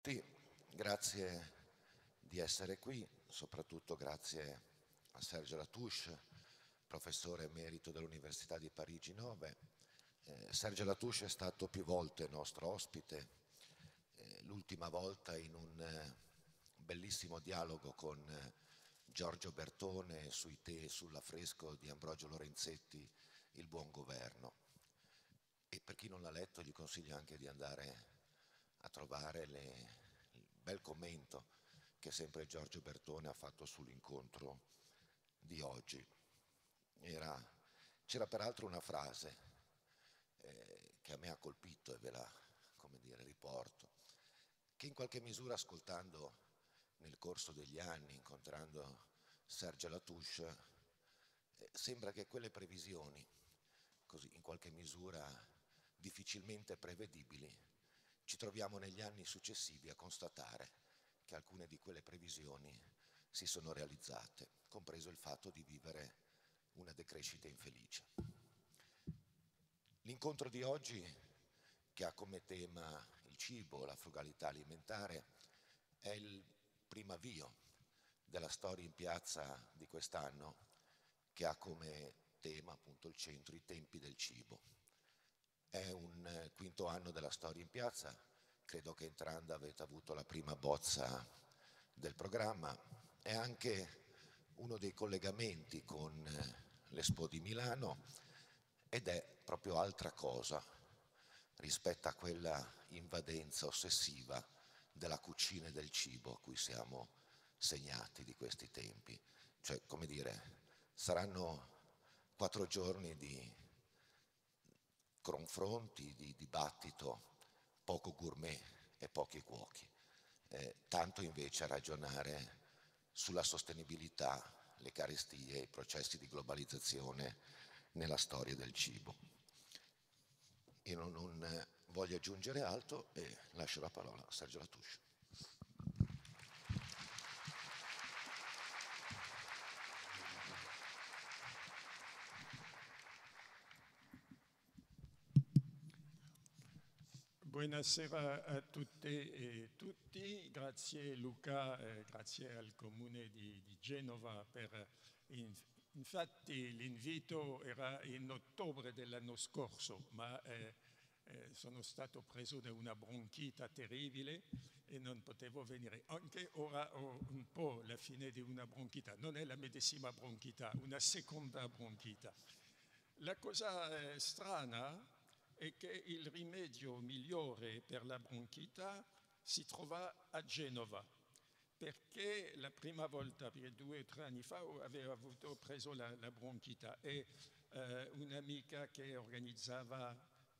tutti, grazie di essere qui, soprattutto grazie a Serge Latouche, professore emerito dell'Università di Parigi 9. Serge Latouche è stato più volte nostro ospite, l'ultima volta in un bellissimo dialogo con Giorgio Bertone sui tè sull'affresco di Ambrogio Lorenzetti, Il buon governo. E per chi non l'ha letto gli consiglio anche di andare a trovare il bel commento che sempre Giorgio Bertone ha fatto sull'incontro di oggi. C'era peraltro una frase che a me ha colpito e ve la, riporto, che in qualche misura ascoltando nel corso degli anni, incontrando Serge Latouche, sembra che quelle previsioni, così in qualche misura difficilmente prevedibili, ci troviamo negli anni successivi a constatare che alcune di quelle previsioni si sono realizzate, compreso il fatto di vivere una decrescita infelice. L'incontro di oggi, che ha come tema il cibo, la frugalità alimentare, è il primo avvio della storia in piazza di quest'anno, che ha come tema appunto il centro, i tempi del cibo. È un quinto anno della storia in piazza, credo che entrando avete avuto la prima bozza del programma, è anche uno dei collegamenti con l'Expo di Milano ed è proprio altra cosa rispetto a quella invadenza ossessiva della cucina e del cibo a cui siamo segnati di questi tempi. Cioè, come dire, saranno 4 giorni di confronti, di dibattito, poco gourmet e pochi cuochi. Tanto invece a ragionare sulla sostenibilità, le carestie, i processi di globalizzazione nella storia del cibo. Io non voglio aggiungere altro e lascio la parola a Serge Latouche. Buonasera a tutte e tutti, grazie Luca, grazie al Comune di Genova per... Infatti l'invito era in ottobre dell'anno scorso, ma sono stato preso da una bronchita terribile e non potevo venire. Anche ora ho un po' la fine di una bronchita, non è la medesima bronchita, una seconda bronchita. La cosa strana è che il rimedio migliore per la bronchita si trova a Genova, perché la prima volta, perché 2 o 3 anni fa, avevo preso la bronchita e un'amica che organizzava,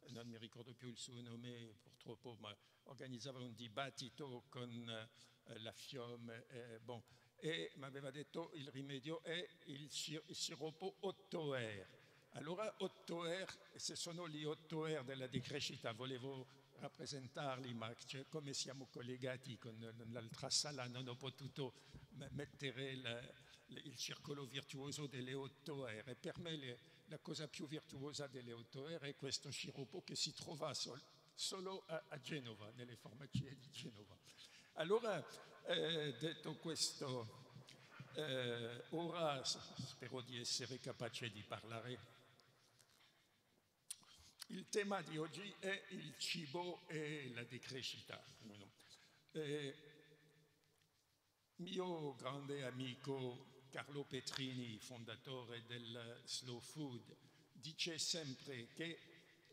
non mi ricordo più il suo nome purtroppo, ma organizzava un dibattito con la FIOM, e mi aveva detto il rimedio è il siroppo 8R. Allora 8R, se sono gli 8R della decrescita, volevo rappresentarli, ma come siamo collegati con l'altra sala non ho potuto mettere il circolo virtuoso delle 8R. E per me la cosa più virtuosa delle 8R è questo sciroppo che si trova solo a Genova, nelle farmacie di Genova. Allora, detto questo, ora spero di essere capace di parlare. Il tema di oggi è il cibo e la decrescita. Mio grande amico Carlo Petrini, fondatore del Slow Food, dice sempre che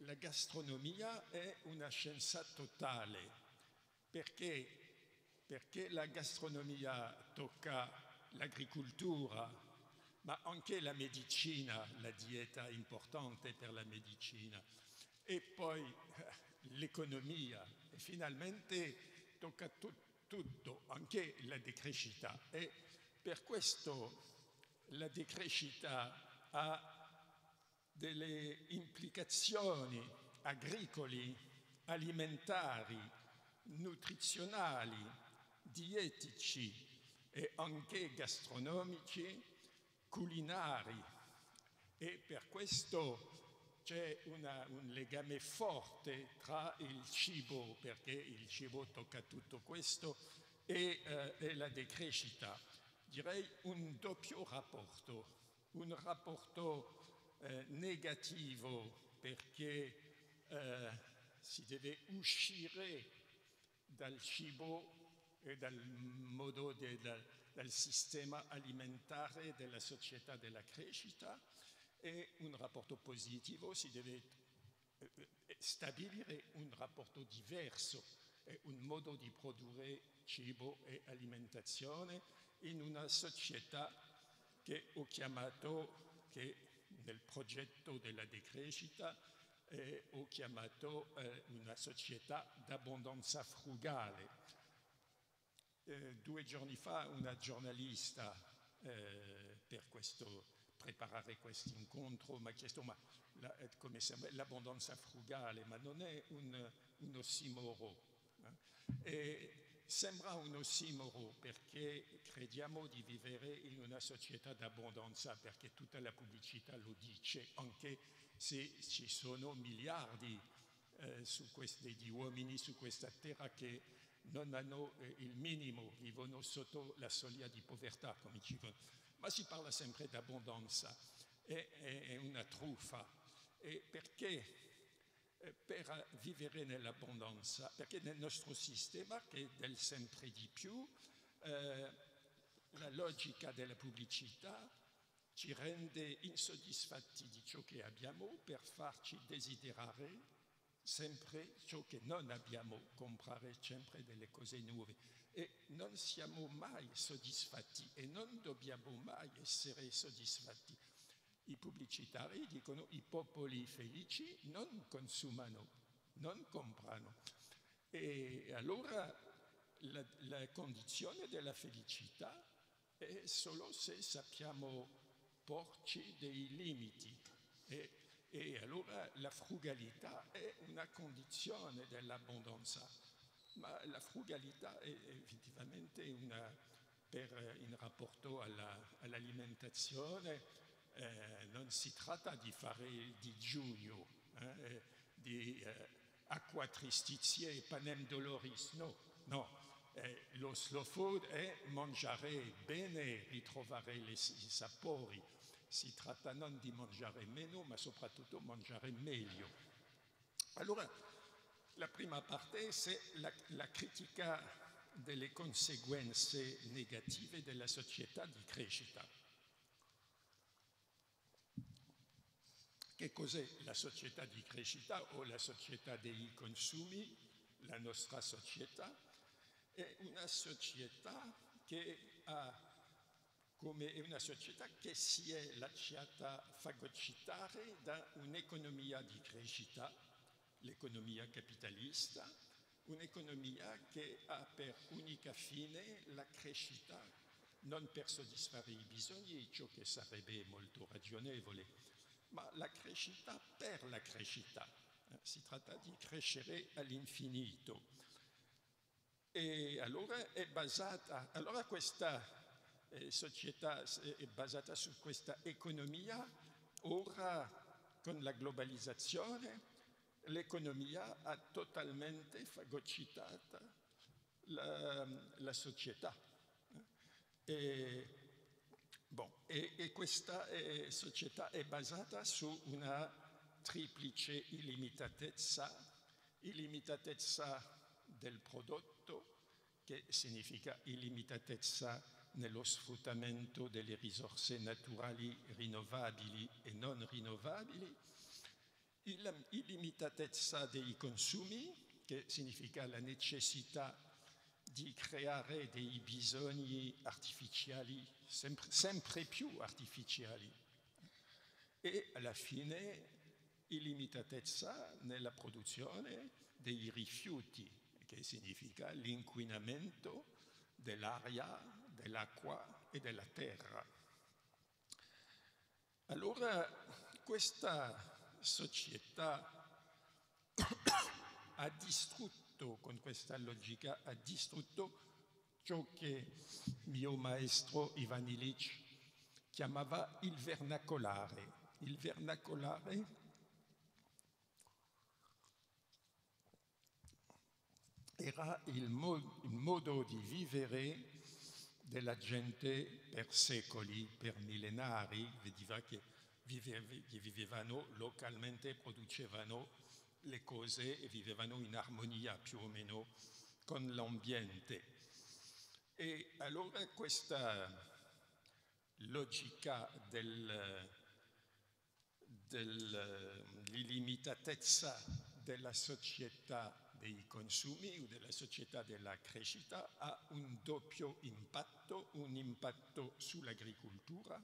la gastronomia è una scienza totale. Perché la gastronomia tocca l'agricoltura, ma anche la medicina, la dieta è importante per la medicina, e poi l'economia, e finalmente tocca tutto, anche la decrescita. E per questo la decrescita ha delle implicazioni agricoli, alimentari, nutrizionali, dietici e anche gastronomici, culinari, e per questo c'è un legame forte tra il cibo, perché il cibo tocca tutto questo, e la decrescita. Direi un doppio rapporto, un rapporto negativo perché si deve uscire dal cibo e dal modo dal sistema alimentare della società della crescita, e un rapporto positivo, si deve stabilire un rapporto diverso, un modo di produrre cibo e alimentazione in una società che ho chiamato, che nel progetto della decrescita ho chiamato una società d'abbondanza frugale. 2 giorni fa una giornalista per preparare questo incontro mi ha chiesto come sembra l'abbondanza frugale, ma non è un ossimoro. Sembra un ossimoro perché crediamo di vivere in una società d'abbondanza, perché tutta la pubblicità lo dice, anche se ci sono miliardi di uomini su questa terra che non hanno il minimo, vivono sotto la soglia di povertà, come dicono. Ma si parla sempre d'abbondanza, è una truffa. E perché? Per vivere nell'abbondanza, perché nel nostro sistema, che è del sempre di più, la logica della pubblicità ci rende insoddisfatti di ciò che abbiamo per farci desiderare sempre ciò che non abbiamo, comprare sempre delle cose nuove. E non siamo mai soddisfatti e non dobbiamo mai essere soddisfatti. I pubblicitari dicono i popoli felici non consumano, non comprano. E allora la condizione della felicità è solo se sappiamo porci dei limiti. E allora la frugalità è una condizione dell'abbondanza, ma la frugalità è effettivamente in rapporto all'alimentazione. Non si tratta di fare il digiuno, di acquatristizie e panem doloris, no. Lo slow food è mangiare bene, ritrovare i sapori. Si tratta non di mangiare meno, ma soprattutto mangiare meglio. Allora, la prima parte è la critica delle conseguenze negative della società di crescita. Che cos'è la società di crescita o la società dei consumi? La nostra società è una società che si è lasciata fagocitare da un'economia di crescita, l'economia capitalista, un'economia che ha per unica fine la crescita, non per soddisfare i bisogni, ciò che sarebbe molto ragionevole, ma la crescita per la crescita. Si tratta di crescere all'infinito. E allora questa società è basata su questa economia. Ora, con la globalizzazione, l'economia ha totalmente fagocitato la società. E questa società è basata su una triplice illimitatezza del prodotto, che significa illimitatezza nello sfruttamento delle risorse naturali rinnovabili e non rinnovabili, illimitatezza dei consumi, che significa la necessità di creare dei bisogni artificiali, sempre più artificiali, e alla fine illimitatezza nella produzione dei rifiuti, che significa l'inquinamento dell'aria, dell'acqua e della terra. Allora questa società ha distrutto, con questa logica, ha distrutto ciò che mio maestro Ivan Illich chiamava il vernacolare. Il vernacolare era il modo di vivere della gente per secoli, per millenari, vedeva che vivevano localmente, producevano le cose e vivevano in armonia più o meno con l'ambiente. E allora questa logica dell'illimitatezza della società dei consumi o della società della crescita ha un doppio impatto, un impatto sull'agricoltura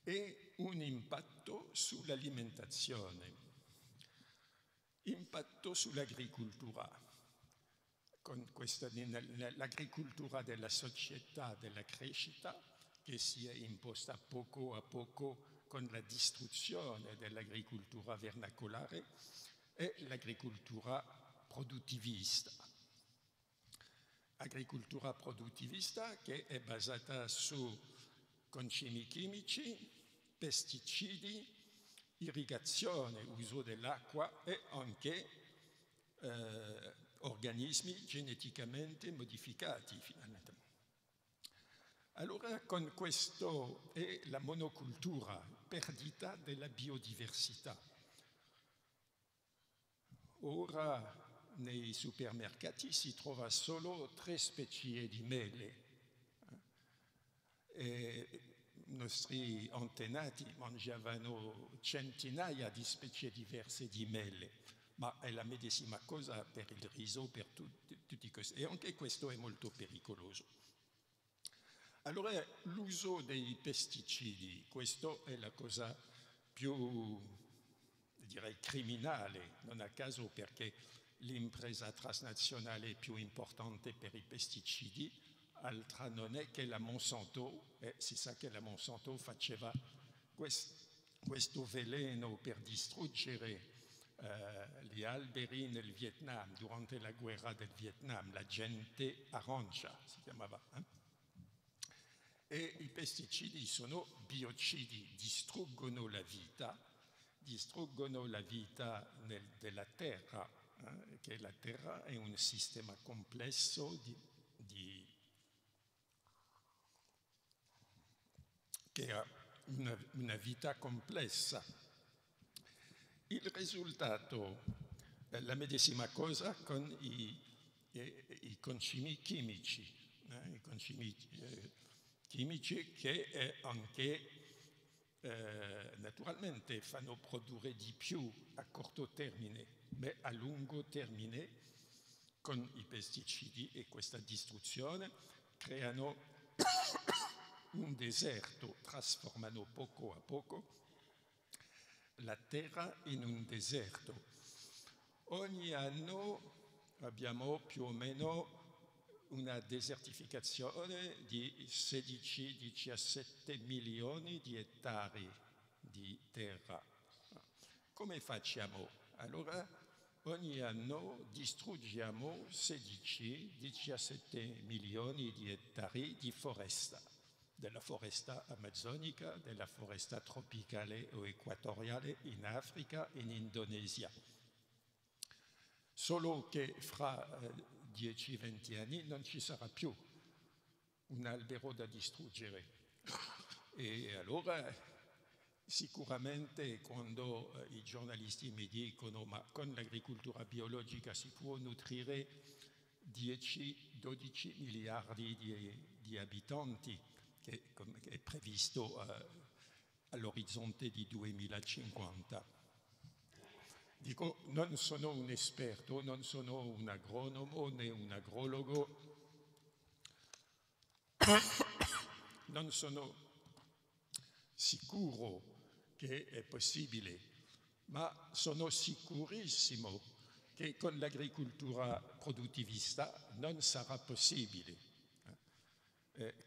e un impatto sull'alimentazione. Impatto sull'agricoltura, con l'agricoltura della società della crescita che si è imposta poco a poco con la distruzione dell'agricoltura vernacolare e l'agricoltura produttivista. Agricoltura produttivista che è basata su concimi chimici, pesticidi, irrigazione, uso dell'acqua e anche organismi geneticamente modificati finalmente. Allora con questo è la monocultura, perdita della biodiversità. Ora nei supermercati si trova solo 3 specie di mele. I nostri antenati mangiavano centinaia di specie diverse di mele, ma è la medesima cosa per il riso, per tutti questi. E anche questo è molto pericoloso. Allora l'uso dei pesticidi, questa è la cosa più, direi, criminale, non a caso perché l'impresa transnazionale più importante per i pesticidi, altra non è che la Monsanto, e si sa che la Monsanto faceva questo veleno per distruggere gli alberi nel Vietnam, durante la guerra del Vietnam, la gente arancia si chiamava. E i pesticidi sono biocidi, distruggono la vita della terra, che la terra è un sistema complesso che ha una vita complessa. Il risultato è la medesima cosa con i concimi chimici, i concimi chimici che anche naturalmente fanno produrre di più a corto termine, ma a lungo termine con i pesticidi e questa distruzione creano un deserto, trasformano poco a poco la terra in un deserto. Ogni anno abbiamo più o meno una desertificazione di 16-17 milioni di ettari di terra. Come facciamo? Allora ogni anno distruggiamo 16-17 milioni di ettari di foresta, della foresta amazzonica, della foresta tropicale o equatoriale in Africa e in Indonesia. Solo che fra 10-20 anni non ci sarà più un albero da distruggere. E allora sicuramente quando i giornalisti mi dicono ma con l'agricoltura biologica si può nutrire 10-12 miliardi di abitanti, che è previsto all'orizzonte di 2050. Dico, non sono un esperto, non sono un agronomo né un agrologo, non sono sicuro che è possibile, ma sono sicurissimo che con l'agricoltura produttivista non sarà possibile.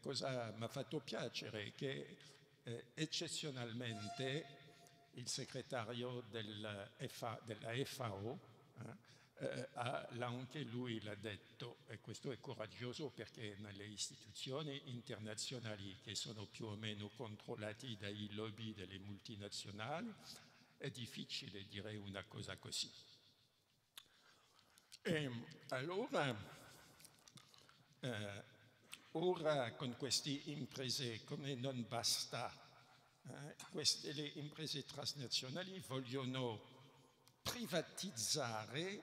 Cosa mi ha fatto piacere? Che eccezionalmente il segretario della FAO anche lui l'ha detto, e questo è coraggioso perché nelle istituzioni internazionali che sono più o meno controllati dai lobby delle multinazionali è difficile dire una cosa così. E allora, ora con queste imprese, come non basta, le imprese transnazionali vogliono privatizzare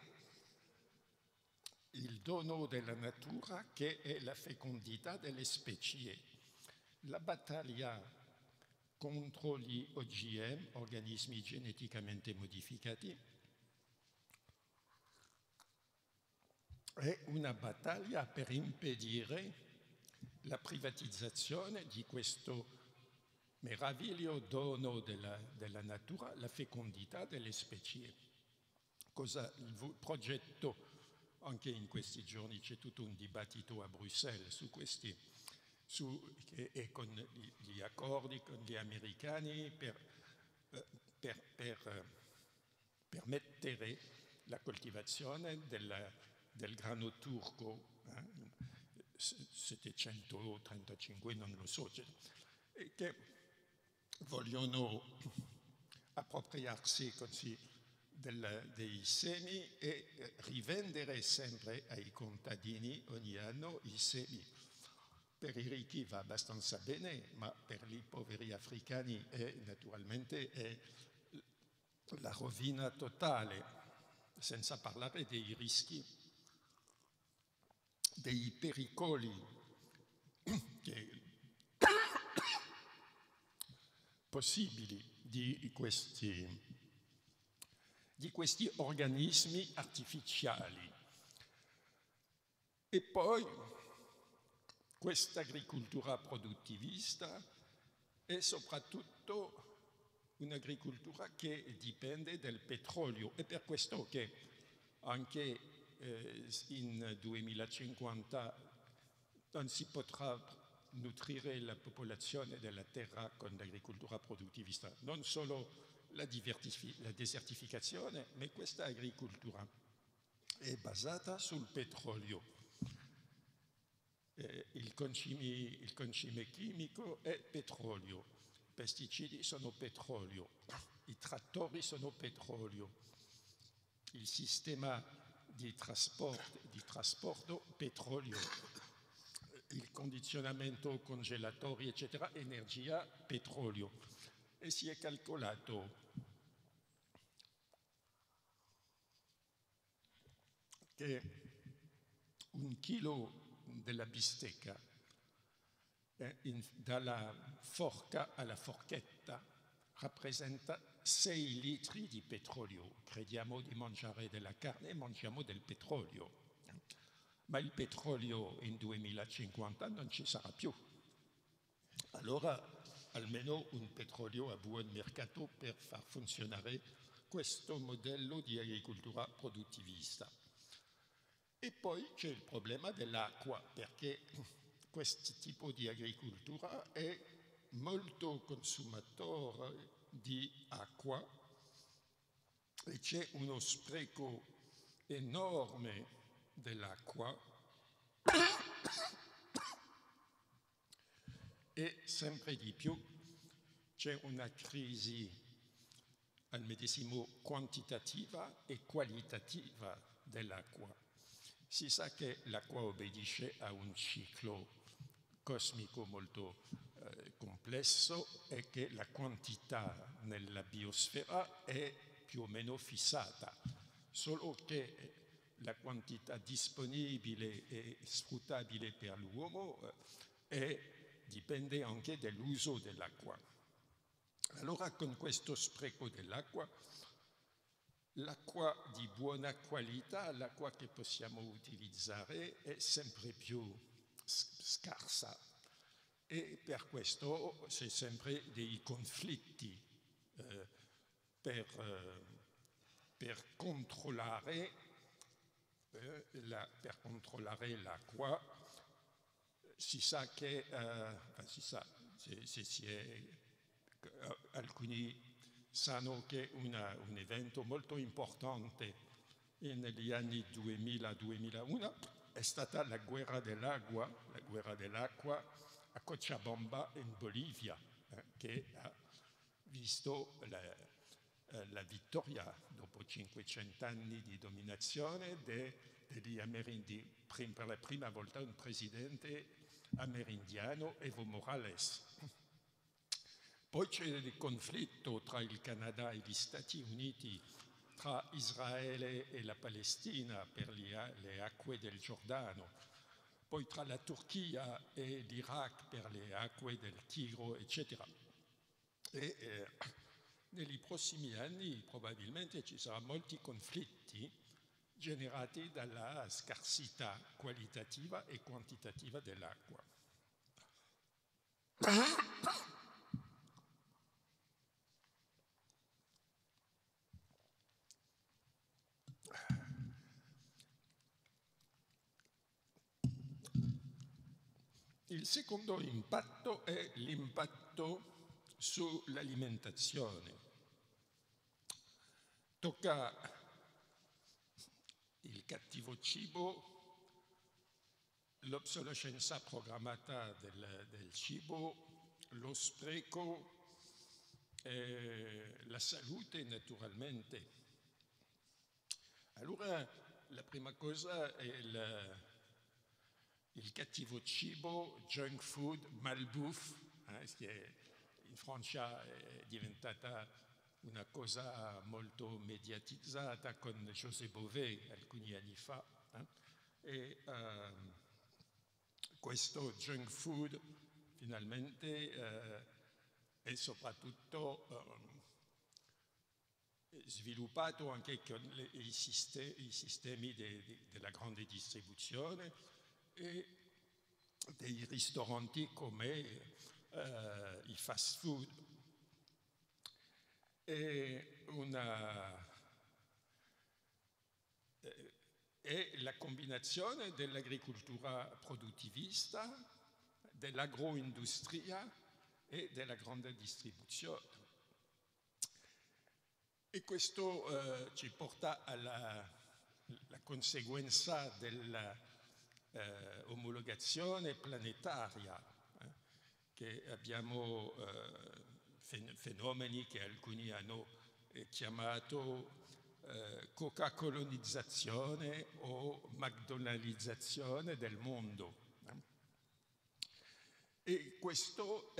il dono della natura che è la fecondità delle specie. La battaglia contro gli OGM, organismi geneticamente modificati, è una battaglia per impedire la privatizzazione di questo meraviglioso dono della natura, la fecondità delle specie. Cosa il progetto, anche in questi giorni c'è tutto un dibattito a Bruxelles su questi, e con gli accordi con gli americani per permettere la coltivazione del grano turco, 735, non lo so, che vogliono appropriarsi così dei semi e rivendere sempre ai contadini ogni anno i semi. Per i ricchi va abbastanza bene, ma per i poveri africani naturalmente è la rovina totale, senza parlare dei rischi, dei pericoli possibili di questi organismi artificiali. E poi questa agricoltura produttivista è soprattutto un'agricoltura che dipende dal petrolio. È per questo che anche in 2050 non si potrà nutrire la popolazione della terra con l'agricoltura produttivista. Non solo la desertificazione, ma questa agricoltura è basata sul petrolio. Il concime chimico è petrolio, i pesticidi sono petrolio, i trattori sono petrolio, il sistema di trasporto petrolio, il condizionamento congelatori, eccetera, energia, petrolio. E si è calcolato che un chilo della bistecca dalla forca alla forchetta rappresenta 6 litri di petrolio. Crediamo di mangiare della carne, mangiamo del petrolio. Ma il petrolio in 2050 non ci sarà più. Allora almeno un petrolio a buon mercato per far funzionare questo modello di agricoltura produttivista. E poi c'è il problema dell'acqua, perché questo tipo di agricoltura è molto consumatore di acqua e c'è uno spreco enorme dell'acqua e sempre di più c'è una crisi al medesimo quantitativa e qualitativa dell'acqua. Si sa che l'acqua obbedisce a un ciclo cosmico molto complesso e che la quantità nella biosfera è più o meno fissata, solo che la quantità disponibile e sfruttabile per l'uomo dipende anche dall'uso dell'acqua. Allora con questo spreco dell'acqua, l'acqua di buona qualità, l'acqua che possiamo utilizzare è sempre più scarsa e per questo c'è sempre dei conflitti per controllare l'acqua. Si sa che alcuni sanno che un evento molto importante negli anni 2000-2001 è stata la guerra dell'acqua a Cochabamba in Bolivia, che ha visto la vittoria dopo 500 anni di dominazione per la prima volta un presidente amerindiano, Evo Morales. Poi c'è il conflitto tra il Canada e gli Stati Uniti, tra Israele e la Palestina per le acque del Giordano, poi tra la Turchia e l'Iraq per le acque del Tigro, eccetera. E nei prossimi anni probabilmente ci saranno molti conflitti generati dalla scarsità qualitativa e quantitativa dell'acqua. Il secondo impatto è l'impatto sull'alimentazione. Tocca il cattivo cibo, l'obsolescenza programmata del cibo, lo spreco, la salute naturalmente. Allora la prima cosa è il cattivo cibo, junk food, malbouffe, che in Francia è diventata una cosa molto mediatizzata con José Bové alcuni anni fa. E questo junk food finalmente è soprattutto sviluppato anche con i sistemi della grande distribuzione e dei ristoranti come i fast food. È la combinazione dell'agricoltura produttivista, dell'agroindustria e della grande distribuzione. E questo ci porta alla conseguenza dell'omologazione planetaria, che abbiamo fenomeni che alcuni hanno chiamato Coca-colonizzazione o McDonaldizzazione del mondo. E questo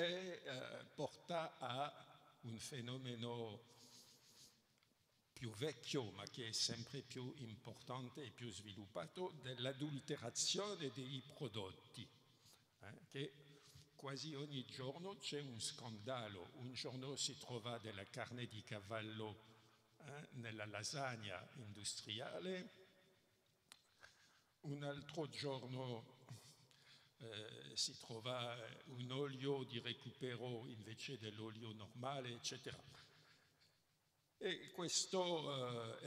porta a un fenomeno più vecchio, ma che è sempre più importante e più sviluppato, dell'adulterazione dei prodotti, che quasi ogni giorno c'è un scandalo. Un giorno si trova della carne di cavallo nella lasagna industriale, un altro giorno si trova un olio di recupero invece dell'olio normale, eccetera. E questo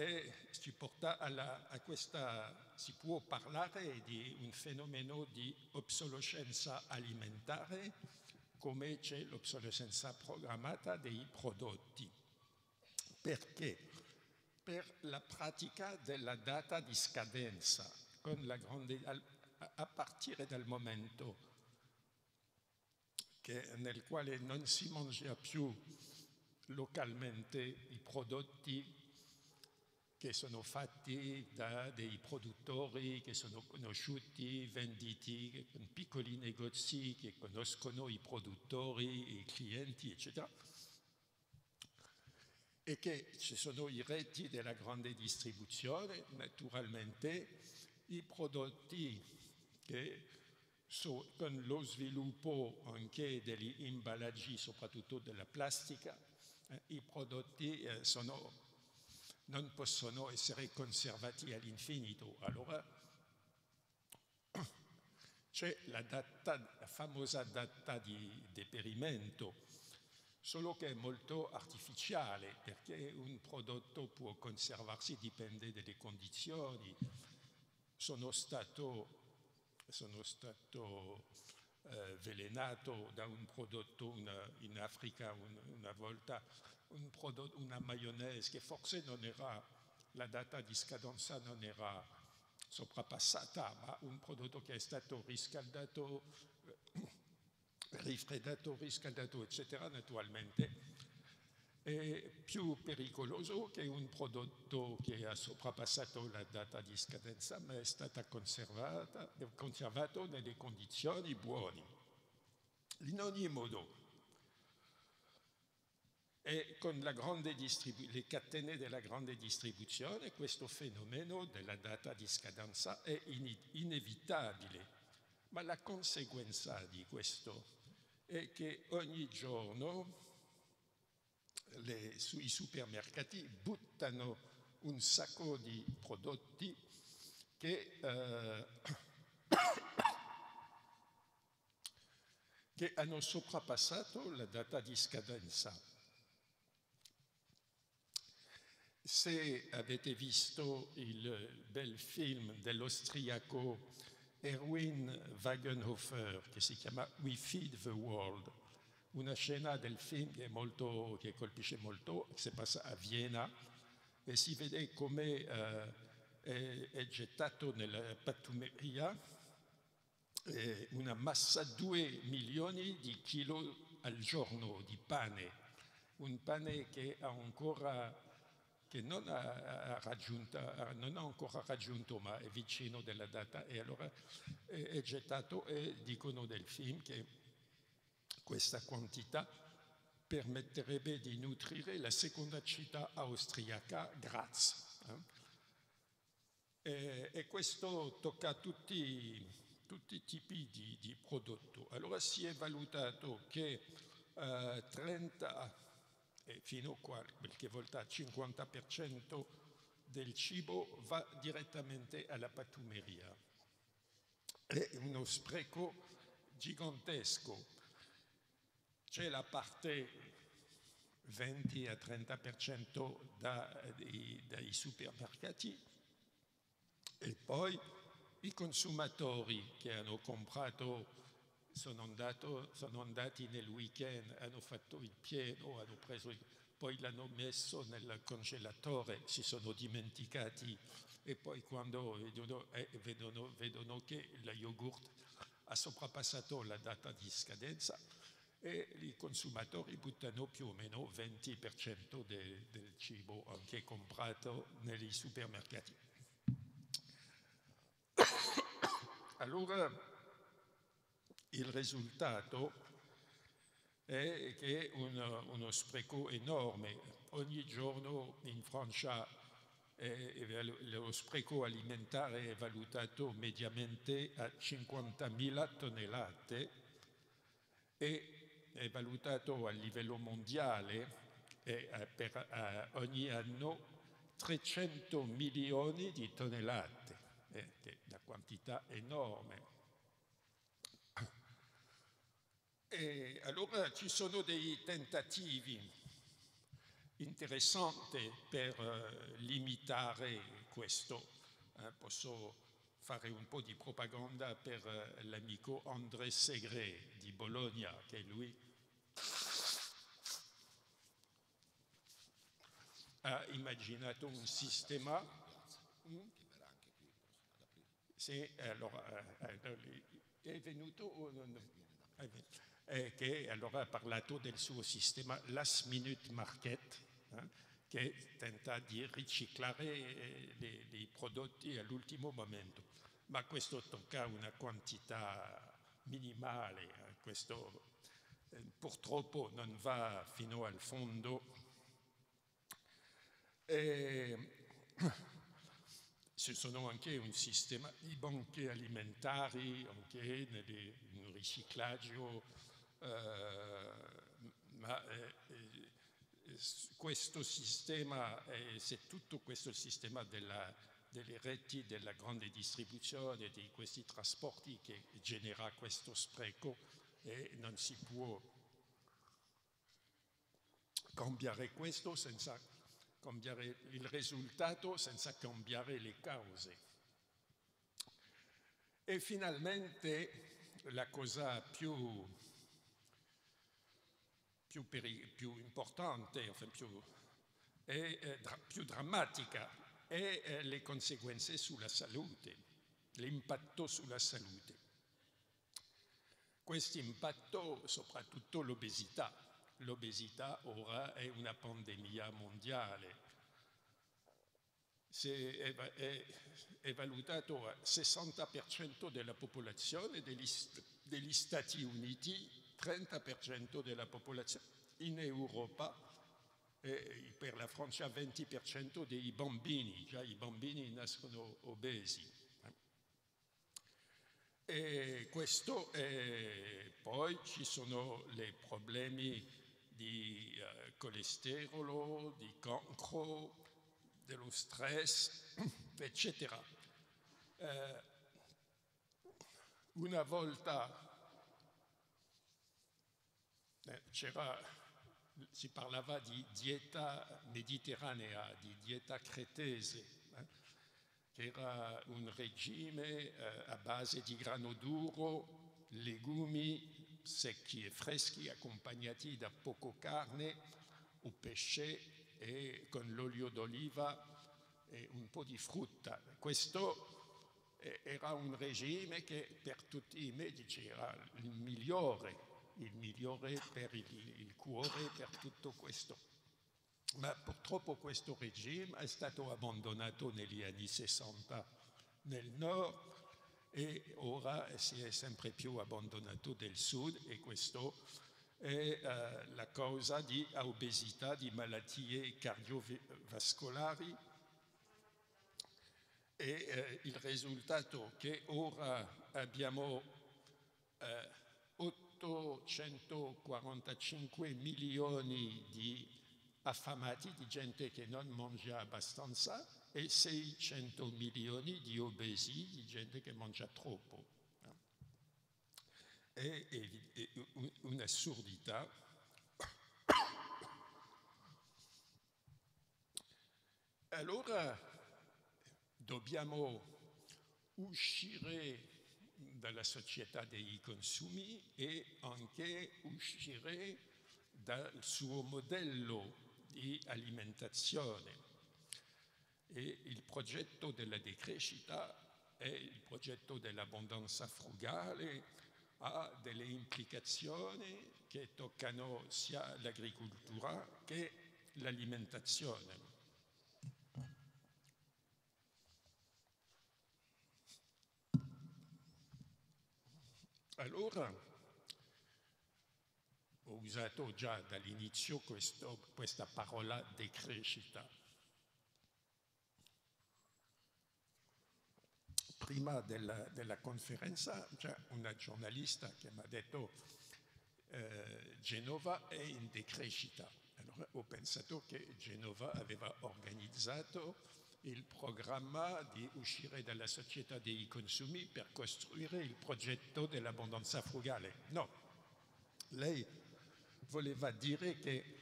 ci porta a questa, si può parlare di un fenomeno di obsolescenza alimentare, come c'è l'obsolescenza programmata dei prodotti. Perché? Per la pratica della data di scadenza, a partire dal momento nel quale non si mangia più localmente i prodotti che sono fatti da dei produttori che sono conosciuti, venditi con piccoli negozi che conoscono i produttori, i clienti, eccetera, e che ci sono i reti della grande distribuzione, naturalmente i prodotti che con lo sviluppo anche degli imballaggi, soprattutto della plastica, i prodotti non possono essere conservati all'infinito. Allora c'è la famosa data di deperimento, solo che è molto artificiale, perché un prodotto può conservarsi, dipende dalle condizioni. Sono stato avvelenato da un prodotto in Africa una volta, una mayonnaise che forse non era, la data di scadenza non era sovrappassata, ma un prodotto che è stato riscaldato, rifreddato, riscaldato, eccetera, naturalmente. è più pericoloso che un prodotto che ha soprapassato la data di scadenza ma è stato conservato nelle condizioni buone. In ogni modo, e con le catene della grande distribuzione questo fenomeno della data di scadenza è inevitabile, ma la conseguenza di questo è che ogni giorno i supermercati buttano un sacco di prodotti che hanno soprapassato la data di scadenza. Se avete visto il bel film dell'austriaco Erwin Wagenhofer che si chiama We Feed the World, una scena del film che colpisce molto, che si passa a Vienna e si vede come è gettato nella pattumeria una massa 2 milioni di chilo al giorno di pane, un pane che non ha ancora raggiunto ma è vicino della data, e allora è gettato, e dicono del film che questa quantità permetterebbe di nutrire la seconda città austriaca, Graz. E questo tocca tutti i tipi di prodotto. Allora si è valutato che 30 e fino a qualche volta 50% del cibo va direttamente alla pattumeria. È uno spreco gigantesco. C'è la parte 20 a 30% dai supermercati e poi i consumatori che hanno comprato sono andati nel weekend, hanno fatto il pieno, hanno preso poi l'hanno messo nel congelatore, si sono dimenticati, e poi quando vedono che la yogurt ha soprapassato la data di scadenza, e i consumatori buttano più o meno 20% del cibo anche comprato nei supermercati. Allora il risultato è che uno spreco enorme. Ogni giorno in Francia lo spreco alimentare è valutato mediamente a 50.000 tonnellate e è valutato a livello mondiale per ogni anno 300 milioni di tonnellate, che è una quantità enorme. E allora ci sono dei tentativi interessanti per limitare questo. Posso fare un po' di propaganda per l'amico André Segre di Bologna, che lui ha immaginato un sistema. Sì, allora è venuto o non? Che allora ha parlato del suo sistema last minute market, che tenta di riciclare i prodotti all'ultimo momento, ma questo tocca una quantità minimale, questo purtroppo non va fino al fondo. Ci sono anche un sistema di banche alimentari, anche nel riciclaggio, ma questo sistema, se tutto questo sistema delle reti della grande distribuzione, di questi trasporti che genera questo spreco, e non si può cambiare questo senza cambiare il risultato, senza cambiare le cause. E finalmente la cosa più importante, più drammatica, è le conseguenze sulla salute, l'impatto sulla salute. Questo impatto, soprattutto l'obesità, l'obesità ora è una pandemia mondiale. È valutato al 60% della popolazione degli Stati Uniti, 30% della popolazione in Europa e per la Francia 20% dei bambini, già i bambini nascono obesi. E questo poi ci sono i problemi di colesterolo, di cancro, dello stress, eccetera. Una volta si parlava di dieta mediterranea, di dieta cretese, che era un regime a base di grano duro, legumi secchi e freschi accompagnati da poco carne o pesce e con l'olio d'oliva e un po' di frutta. Questo era un regime che per tutti i medici era il migliore per il cuore, per tutto questo. Ma purtroppo questo regime è stato abbandonato negli anni 60 nel nord e ora si è sempre più abbandonato nel sud, e questo è la causa di obesità, di cardiovascolari, e il risultato che ora abbiamo 845 milioni di affamati, di gente che non mangia abbastanza, e 600 milioni di obesi, di gente che mangia troppo. È un'assurdità. Allora dobbiamo uscire dalla società dei consumi e anche uscire dal suo modello di alimentazione. E il progetto della decrescita e il progetto dell'abbondanza frugale ha delle implicazioni che toccano sia l'agricoltura che l'alimentazione. Allora, ho usato già dall'inizio questa parola decrescita. Prima della conferenza c'è una giornalista che mi ha detto Genova è in decrescita. Allora ho pensato che Genova aveva organizzato il programma di uscire dalla società dei consumi per costruire il progetto dell'abbondanza frugale. No, lei voleva dire che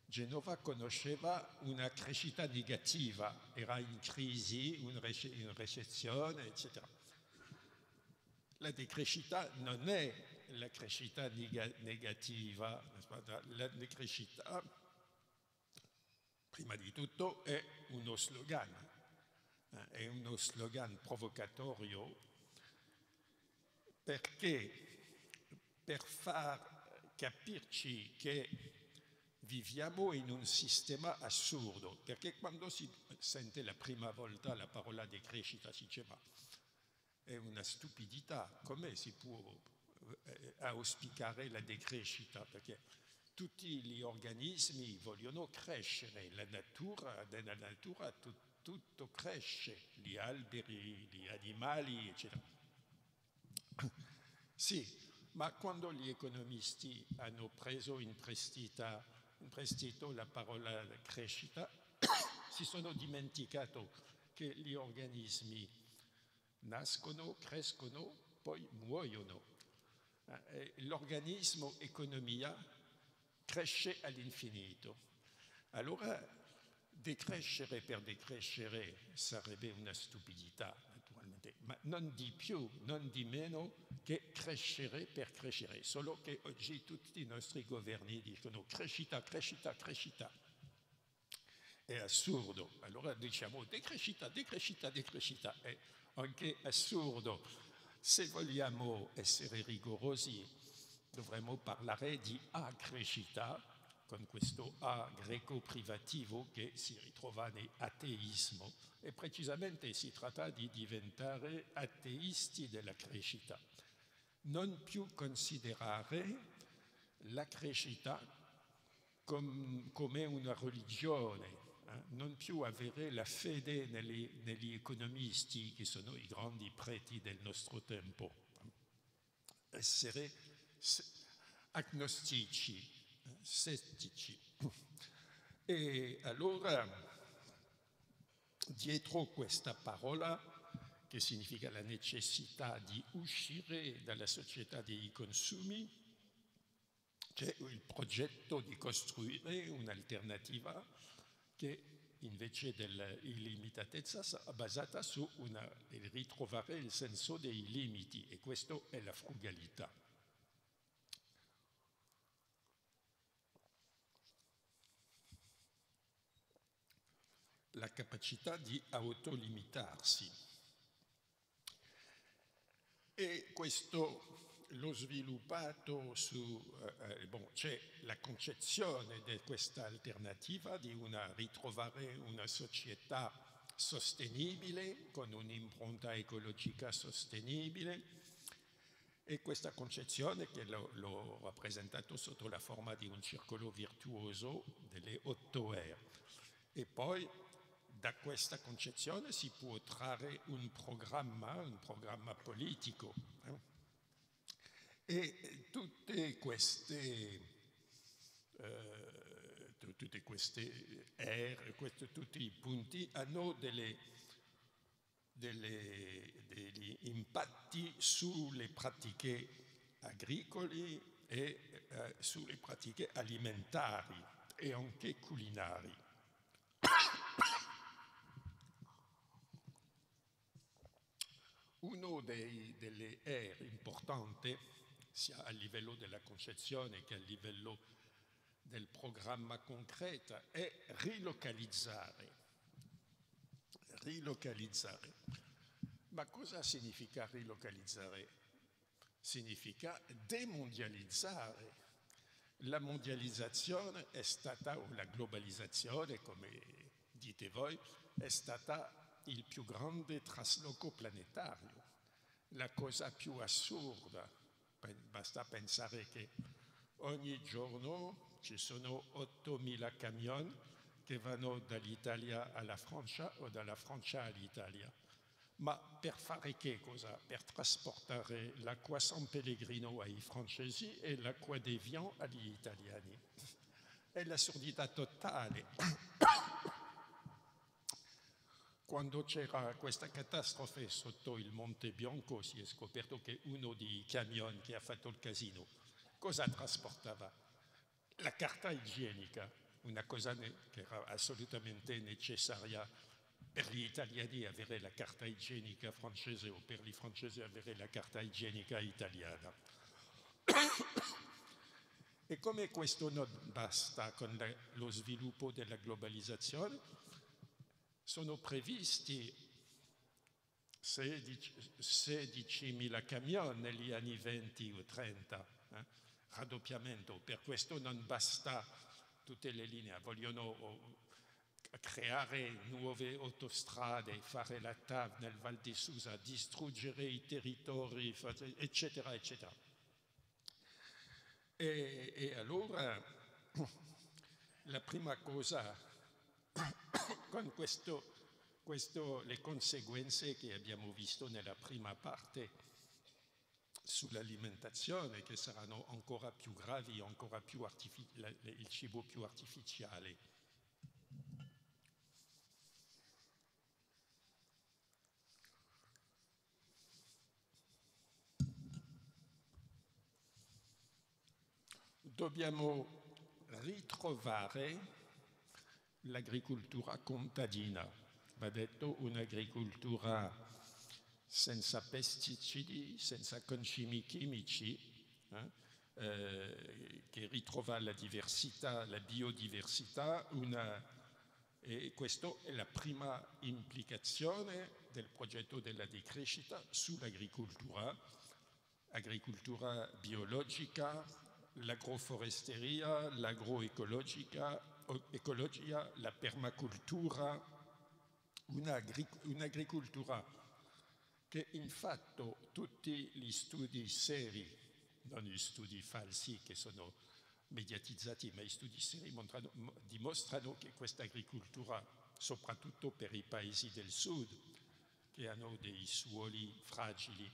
Genova conosceva una crescita negativa, era in crisi, in recessione, eccetera. La decrescita non è la crescita negativa, la decrescita, prima di tutto, è uno slogan provocatorio, perché per far capirci che viviamo in un sistema assurdo, perché quando si sente la prima volta la parola decrescita si dice ma è una stupidità, come si può auspicare la decrescita? Perché tutti gli organismi vogliono crescere, nella natura tutto cresce, gli alberi, gli animali, eccetera. Sì, ma quando gli economisti hanno preso in prestito la parola crescita, si sono dimenticato che gli organismi nascono, crescono, poi muoiono. L'organismo economia cresce all'infinito. Allora decrescere per decrescere sarebbe una stupidità, naturalmente, ma non di più, non di meno che crescere per crescere, solo che oggi tutti i nostri governi dicono crescita, crescita, crescita. È assurdo. Allora diciamo decrescita, decrescita, decrescita. È anche assurdo. Se vogliamo essere rigorosi, dovremmo parlare di accrescita, con questo A greco privativo che si ritrova nell'ateismo, e precisamente si tratta di diventare ateisti della crescita, non più considerare la crescita come una religione, non più avere la fede negli economisti che sono i grandi preti del nostro tempo, essere agnostici, settici. E allora, dietro questa parola, che significa la necessità di uscire dalla società dei consumi, c'è il progetto di costruire un'alternativa che invece dell'illimitatezza sarà basata su ritrovare il senso dei limiti, e questo è la frugalità. La capacità di autolimitarsi. E questo l'ho sviluppato c'è la concezione di questa alternativa di ritrovare una società sostenibile, con un'impronta ecologica sostenibile, e questa concezione che l'ho rappresentato sotto la forma di un circolo virtuoso delle 8 R. E poi da questa concezione si può trarre un programma politico. E tutte queste tutti i punti hanno degli impatti sulle pratiche agricole e sulle pratiche alimentari e anche culinari. Uno delle R importanti, sia a livello della concezione che a livello del programma concreto, è rilocalizzare. Rilocalizzare. Ma cosa significa rilocalizzare? Significa demondializzare. La mondializzazione è stata, o la globalizzazione, come dite voi, è stata il più grande trasloco planetario, la cosa più assurda. Basta pensare che ogni giorno ci sono 8.000 camion che vanno dall'Italia alla Francia o dalla Francia all'Italia. Ma per fare che cosa? Per trasportare l'acqua San Pellegrino ai francesi e l'acqua d'Evian agli italiani. È l'assurdità totale. Quando c'era questa catastrofe sotto il Monte Bianco si è scoperto che uno dei camion che ha fatto il casino, cosa trasportava? La carta igienica, una cosa che era assolutamente necessaria per gli italiani avere la carta igienica francese o per gli francesi avere la carta igienica italiana. E come questo non basta con lo sviluppo della globalizzazione, sono previsti 16.000 camion negli anni 20 o 30, raddoppiamento. Per questo non basta tutte le linee, vogliono creare nuove autostrade, fare la TAV nel Val di Susa, distruggere i territori, eccetera, eccetera. E allora la prima cosa, con le conseguenze che abbiamo visto nella prima parte sull'alimentazione, che saranno ancora più gravi, ancora più il cibo più artificiale. Dobbiamo ritrovare l'agricoltura contadina, va detto un'agricoltura senza pesticidi, senza concimi chimici, che ritrova la diversità, la biodiversità, e questa è la prima implicazione del progetto della decrescita sull'agricoltura l'agricoltura biologica, l'agroforesteria, l'agroecologia, la permacultura, un'agricoltura che infatti tutti gli studi seri, non gli studi falsi che sono mediatizzati, ma gli studi seri dimostrano che questa agricoltura, soprattutto per i paesi del sud, che hanno dei suoli fragili,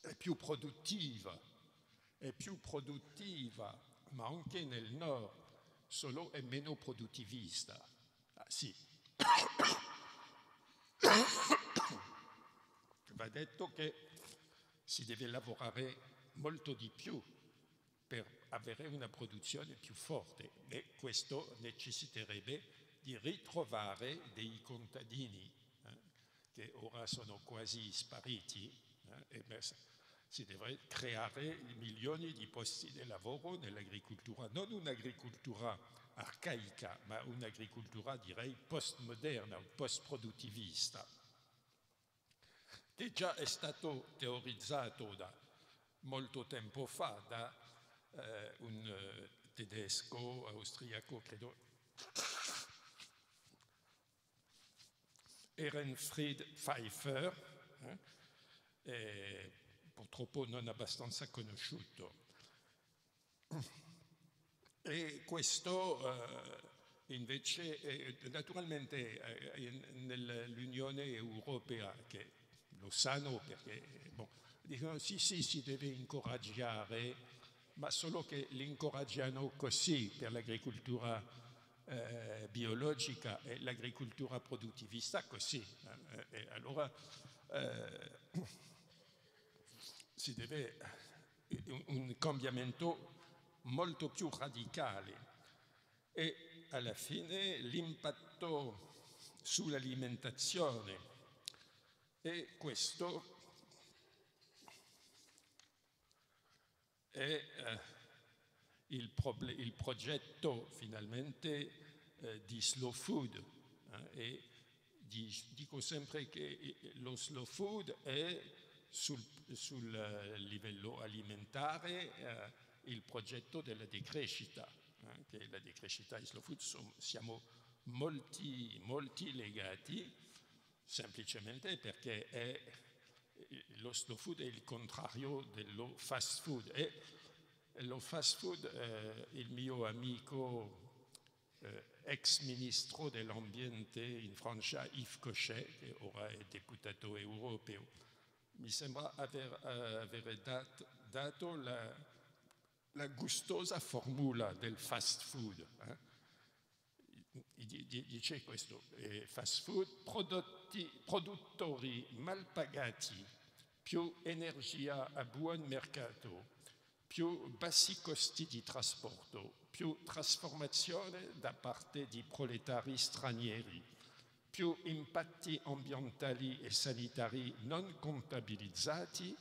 è più produttiva, ma anche nel nord, solo è meno produttivista. Ah, sì. Va detto che si deve lavorare molto di più per avere una produzione più forte e questo necessiterebbe di ritrovare dei contadini che ora sono quasi spariti e si deve creare milioni di posti di lavoro nell'agricoltura, non un'agricoltura arcaica, ma un'agricoltura direi postmoderna, post-produttivista, che già è stato teorizzato da molto tempo fa da un tedesco, austriaco, credo, Ehrenfried Pfeiffer, purtroppo non abbastanza conosciuto. E questo invece, naturalmente nell'Unione Europea, che lo sanno perché dicono sì, si deve incoraggiare, ma solo che l'incoraggiano così per l'agricoltura biologica e l'agricoltura produttivista così. E allora si deve un cambiamento molto più radicale e alla fine l'impatto sull'alimentazione e questo è il progetto finalmente di slow food e dico sempre che lo slow food è sul livello alimentare il progetto della decrescita, che la decrescita e slow food siamo molti legati semplicemente perché lo slow food è il contrario dello fast food e lo fast food il mio amico ex ministro dell'ambiente in Francia Yves Cochet, che ora è deputato europeo, mi sembra aver dato la gustosa formula del fast food. Dice questo, fast food, produttori mal pagati, più energia a buon mercato, più bassi costi di trasporto, più trasformazione da parte di proletari stranieri, più impatti ambientali e sanitari non contabilizzati,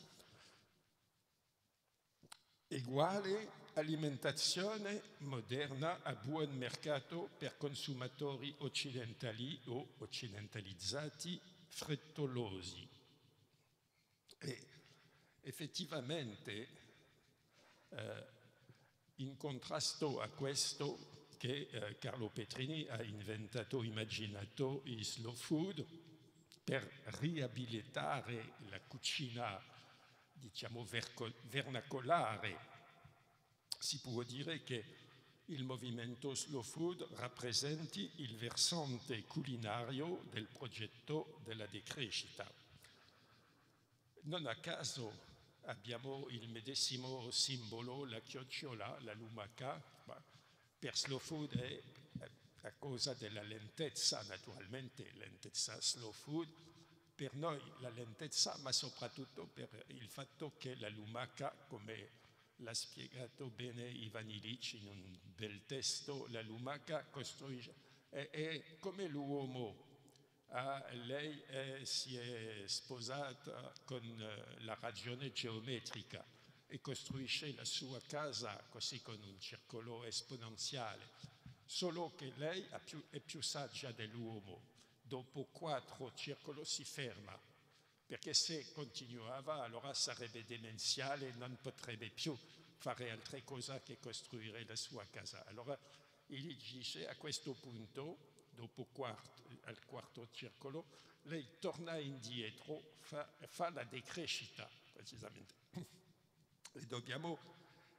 uguale alimentazione moderna a buon mercato per consumatori occidentali o occidentalizzati frettolosi. E effettivamente in contrasto a questo che Carlo Petrini ha immaginato il slow food per riabilitare la cucina, diciamo, vernacolare. Si può dire che il movimento slow food rappresenti il versante culinario del progetto della decrescita. Non a caso abbiamo il medesimo simbolo, la chiocciola, la lumaca, per slow food è a causa della lentezza, naturalmente, lentezza slow food, per noi la lentezza, ma soprattutto per il fatto che la lumaca, come l'ha spiegato bene Ivan Illich in un bel testo, la lumaca costruisce, è come l'uomo. Lei si è sposata con la ragione geometrica e costruisce la sua casa così con un circolo esponenziale, solo che lei è più saggia dell'uomo. Dopo 4 circoli si ferma perché se continuava allora sarebbe demenziale, non potrebbe più fare altre cose che costruire la sua casa. Allora egli dice: a questo punto, dopo al quarto circolo, lei torna indietro, fa la decrescita, precisamente. E dobbiamo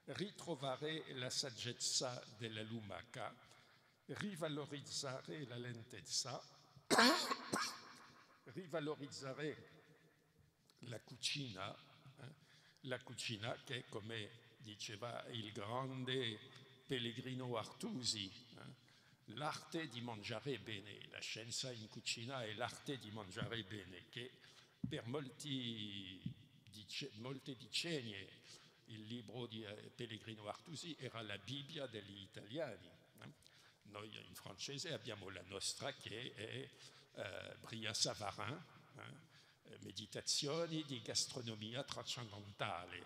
ritrovare la saggezza della lumaca, rivalorizzare la lentezza, rivalorizzare la cucina che, come diceva il grande Pellegrino Artusi, l'arte di mangiare bene, la scienza in cucina è l'arte di mangiare bene, che per molte decenni il libro di Pellegrino Artusi era la Bibbia degli italiani. Noi in francese abbiamo la nostra che è Brillat-Savarin, Meditazioni di gastronomia trascendentale.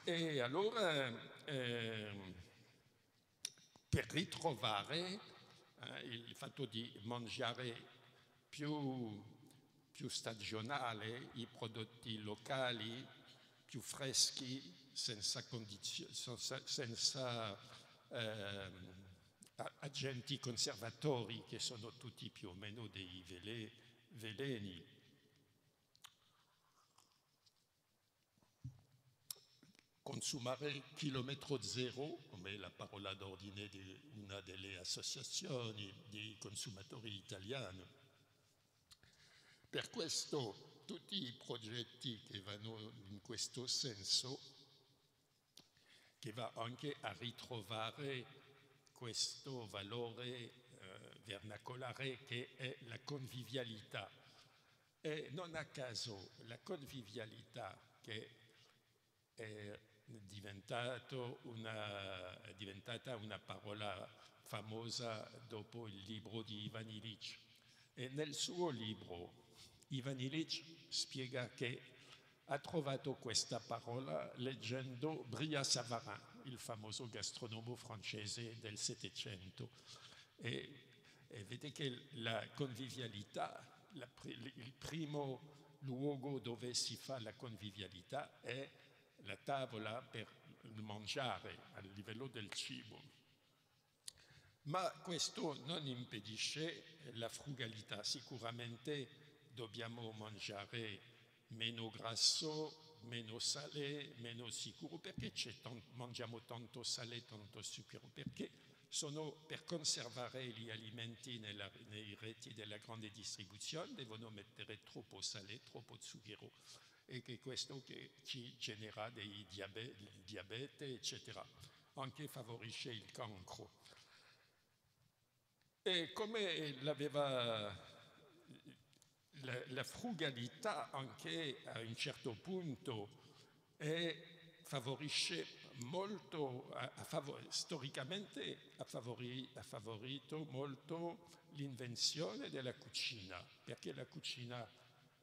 E allora per ritrovare il fatto di mangiare più stagionale, i prodotti locali, più freschi, senza agenti conservatori che sono tutti più o meno dei veleni. Consumare chilometro zero, come la parola d'ordine di una delle associazioni di consumatori italiani. Per questo tutti i progetti che vanno in questo senso, che va anche a ritrovare questo valore vernacolare che è la convivialità. E non a caso la convivialità, che è diventata una parola famosa dopo il libro di Ivan Illich. E nel suo libro Ivan Illich spiega che ha trovato questa parola leggendo Brillat-Savarin, il famoso gastronomo francese del Settecento. E vede che la convivialità, il primo luogo dove si fa la convivialità è la tavola per mangiare, a livello del cibo. Ma questo non impedisce la frugalità. Sicuramente dobbiamo mangiare meno grasso, meno sale, meno sicuro. Perché mangiamo tanto sale, tanto zucchero? Perché sono per conservare gli alimenti nei reti della grande distribuzione, devono mettere troppo sale, troppo zucchero, e che questo che ci genera dei diabete, eccetera. Anche favorisce il cancro. E come l'aveva la frugalità anche a un certo punto favorisce molto, storicamente ha favorito molto l'invenzione della cucina, perché la cucina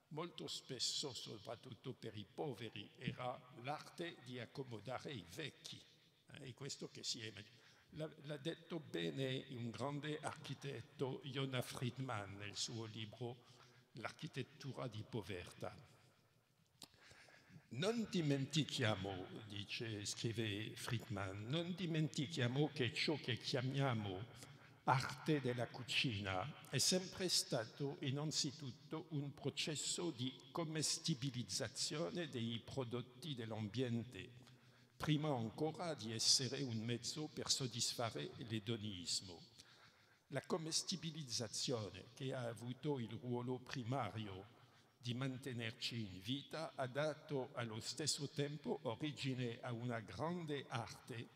molto spesso, soprattutto per i poveri, era l'arte di accomodare i vecchi. E questo che si è... L'ha detto bene un grande architetto, Yonah Friedman, nel suo libro L'architettura di povertà. Non dimentichiamo, scrive Friedman, non dimentichiamo che ciò che chiamiamo arte della cucina è sempre stato innanzitutto un processo di commestibilizzazione dei prodotti dell'ambiente, prima ancora di essere un mezzo per soddisfare l'edonismo. La commestibilizzazione, che ha avuto il ruolo primario di mantenerci in vita, ha dato allo stesso tempo origine a una grande arte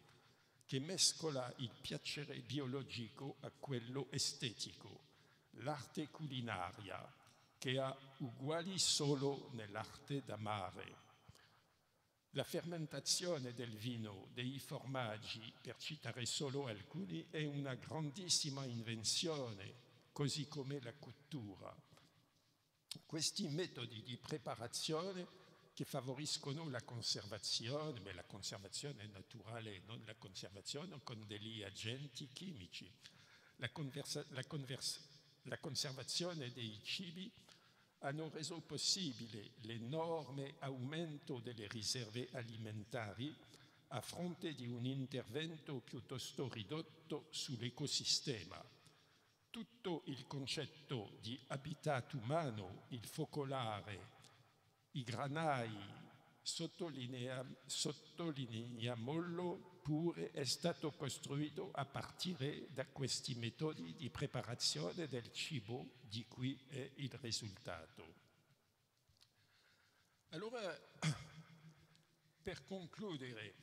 che mescola il piacere biologico a quello estetico, l'arte culinaria, che ha uguali solo nell'arte d'amare. La fermentazione del vino, dei formaggi, per citare solo alcuni, è una grandissima invenzione, così come la cottura. Questi metodi di preparazione che favoriscono la conservazione, ma la conservazione naturale, non la conservazione con degli agenti chimici. La conservazione dei cibi hanno reso possibile l'enorme aumento delle riserve alimentari a fronte di un intervento piuttosto ridotto sull'ecosistema. Tutto il concetto di habitat umano, il focolare, i granai, sottolineiamolo pure, è stato costruito a partire da questi metodi di preparazione del cibo, di cui è il risultato. Allora, per concludere,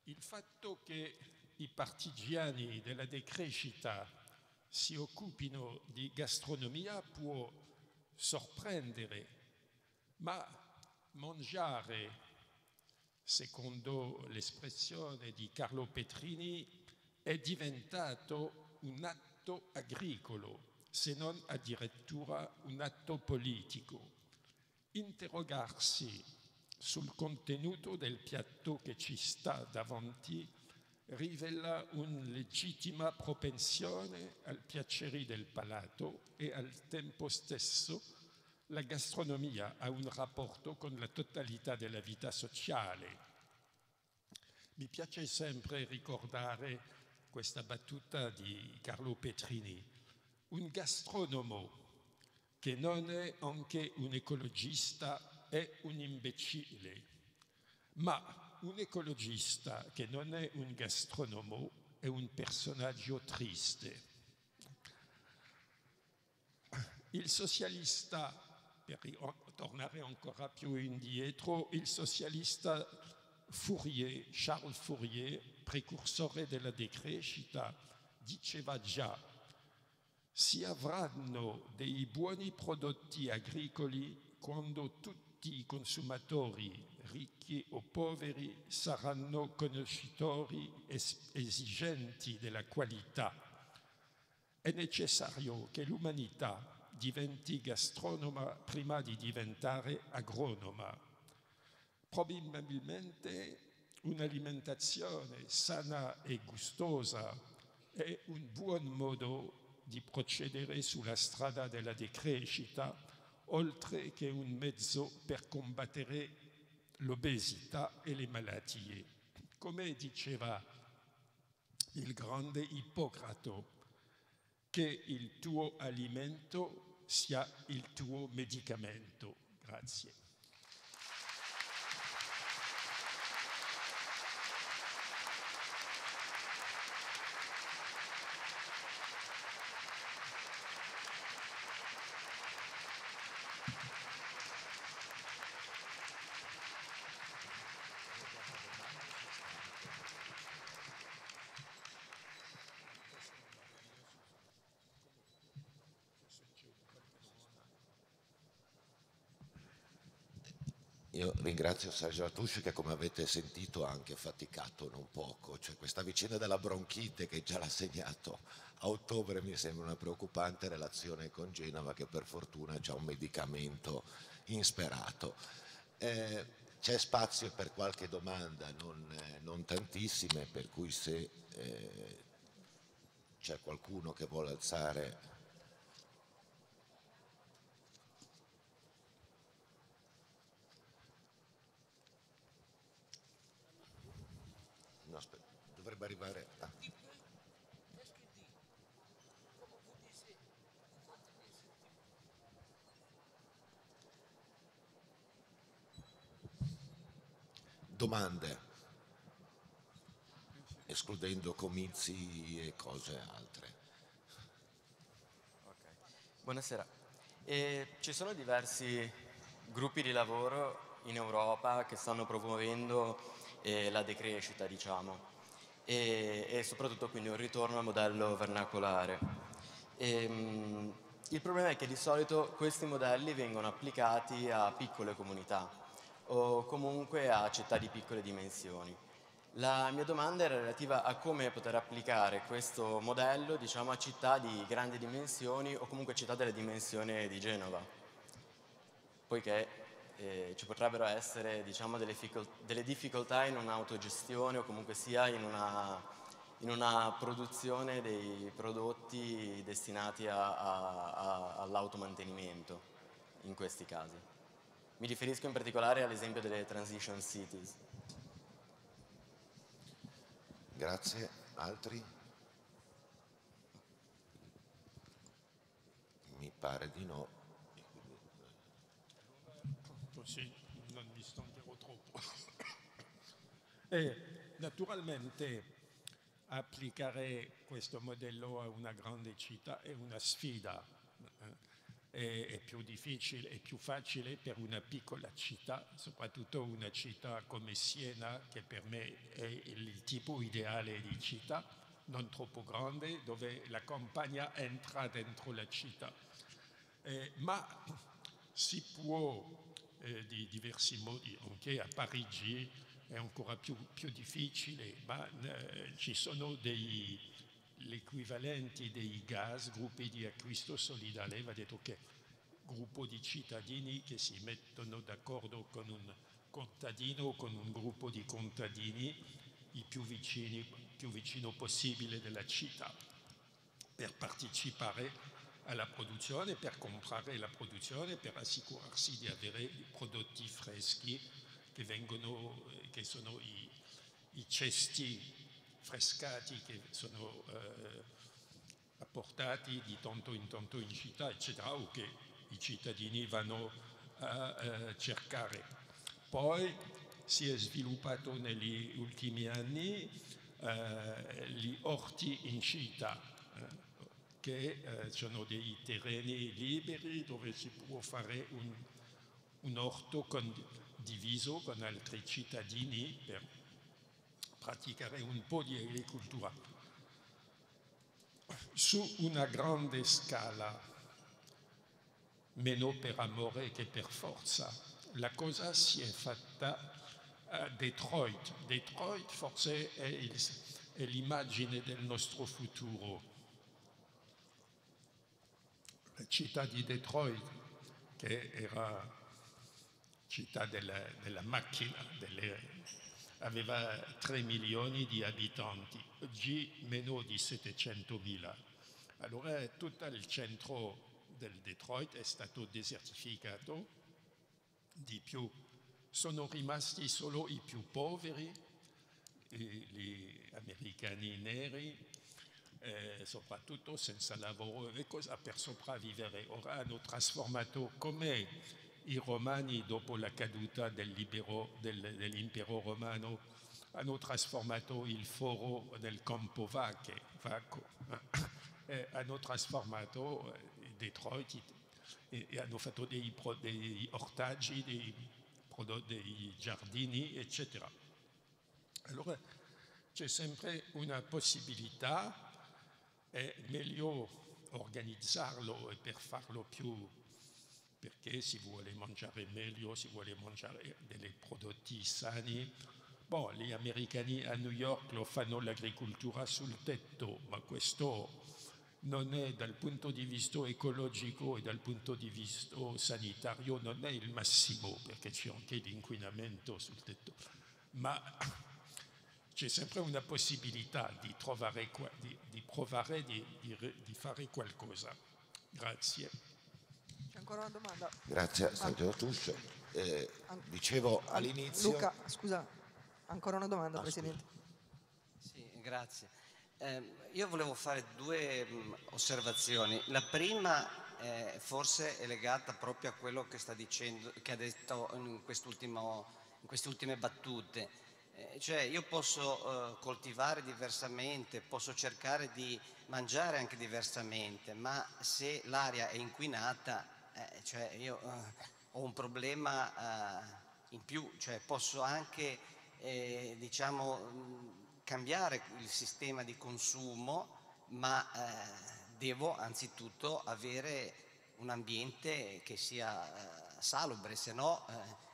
il fatto che i partigiani della decrescita si occupino di gastronomia può sorprendere, ma mangiare, secondo l'espressione di Carlo Petrini, è diventato un atto agricolo, se non addirittura un atto politico. Interrogarsi sul contenuto del piatto che ci sta davanti rivela una legittima propensione al piacere del palato e al tempo stesso la gastronomia ha un rapporto con la totalità della vita sociale. Mi piace sempre ricordare questa battuta di Carlo Petrini: un gastronomo che non è anche un ecologista è un imbecille, ma un ecologista che non è un gastronomo è un personaggio triste. Il socialista, per tornare ancora più indietro, il socialista Fourier, Charles Fourier, precursore della decrescita, diceva già: si avranno dei buoni prodotti agricoli quando tutti i consumatori, ricchi o poveri, saranno conoscitori esigenti della qualità. È necessario che l'umanità diventi gastronoma prima di diventare agronoma. Probabilmente un'alimentazione sana e gustosa è un buon modo di procedere sulla strada della decrescita, oltre che un mezzo per combattere l'obesità e le malattie. Come diceva il grande Ippocrate, che il tuo alimento sia il tuo medicamento. Grazie. Io ringrazio Sergio Latouche che, come avete sentito, ha anche faticato non poco. Cioè, questa vicenda della bronchite che già l'ha segnato a ottobre mi sembra una preoccupante relazione con Genova, che per fortuna ha un medicamento insperato. C'è spazio per qualche domanda, non tantissime, per cui se c'è qualcuno che vuole alzare... No, aspetta, dovrebbe arrivare... Domande, escludendo comizi e cose altre. Okay. Buonasera. Ci sono diversi gruppi di lavoro in Europa che stanno promuovendo la decrescita, diciamo, e soprattutto quindi un ritorno al modello vernacolare. Il problema è che di solito questi modelli vengono applicati a piccole comunità o comunque a città di piccole dimensioni. La mia domanda era relativa a come poter applicare questo modello, diciamo, a città di grandi dimensioni o comunque città della dimensione di Genova, poiché ci potrebbero essere, diciamo, delle difficoltà in un'autogestione o comunque sia in una in una produzione dei prodotti destinati all'automantenimento in questi casi. Mi riferisco in particolare all'esempio delle transition cities. Grazie. Altri? Mi pare di no. Così non mi stancherò troppo. E naturalmente applicare questo modello a una grande città è una sfida. È più difficile e più facile per una piccola città, soprattutto una città come Siena, che per me è il tipo ideale di città, non troppo grande, dove la campagna entra dentro la città. Ma si può di diversi modi, anche a Parigi è ancora più difficile, ma ci sono degli equivalenti dei GAS, gruppi di acquisto solidale, va detto che gruppo di cittadini che si mettono d'accordo con un contadino o con un gruppo di contadini il più vicino possibile della città, per partecipare alla produzione, per comprare la produzione, per assicurarsi di avere prodotti freschi che sono i cesti frescati che sono apportati di tanto in città, eccetera, o che i cittadini vanno a cercare. Poi si è sviluppato negli ultimi anni gli orti in città, che sono dei terreni liberi dove si può fare un orto diviso con altri cittadini per praticare un po' di agricoltura. Su una grande scala, meno per amore che per forza, la cosa si è fatta a Detroit. Detroit forse è l'immagine del nostro futuro. La città di Detroit, che era città della macchina, aveva 3 milioni di abitanti, oggi meno di 700.000. Allora tutto il centro del Detroit è stato desertificato, di più sono rimasti solo i più poveri, gli americani neri, soprattutto senza lavoro e cosa per sopravvivere. Ora hanno trasformato, come i romani dopo la caduta dell'impero romano, hanno trasformato il foro nel campo vaco, hanno trasformato Detroit e hanno fatto degli ortaggi, dei giardini, eccetera. Allora c'è sempre una possibilità, è meglio organizzarlo e per farlo più, perché si vuole mangiare meglio, si vuole mangiare dei prodotti sani. Gli americani a New York lo fanno l'agricoltura sul tetto, ma questo non è, dal punto di vista ecologico e dal punto di vista sanitario, non è il massimo, perché c'è anche l'inquinamento sul tetto. Ma c'è sempre una possibilità di trovare, di provare di fare qualcosa. Grazie. C'è ancora una domanda? Grazie, Sergio Tuscio. Dicevo all'inizio... Luca, scusa, ancora una domanda, Presidente. Sì, grazie. Io volevo fare due osservazioni. La prima forse è legata proprio a quello che sta dicendo, che ha detto in queste ultime battute. Cioè io posso coltivare diversamente, posso cercare di mangiare anche diversamente, ma se l'aria è inquinata, cioè io ho un problema in più, cioè posso anche cambiare il sistema di consumo, ma devo anzitutto avere un ambiente che sia salubre, se no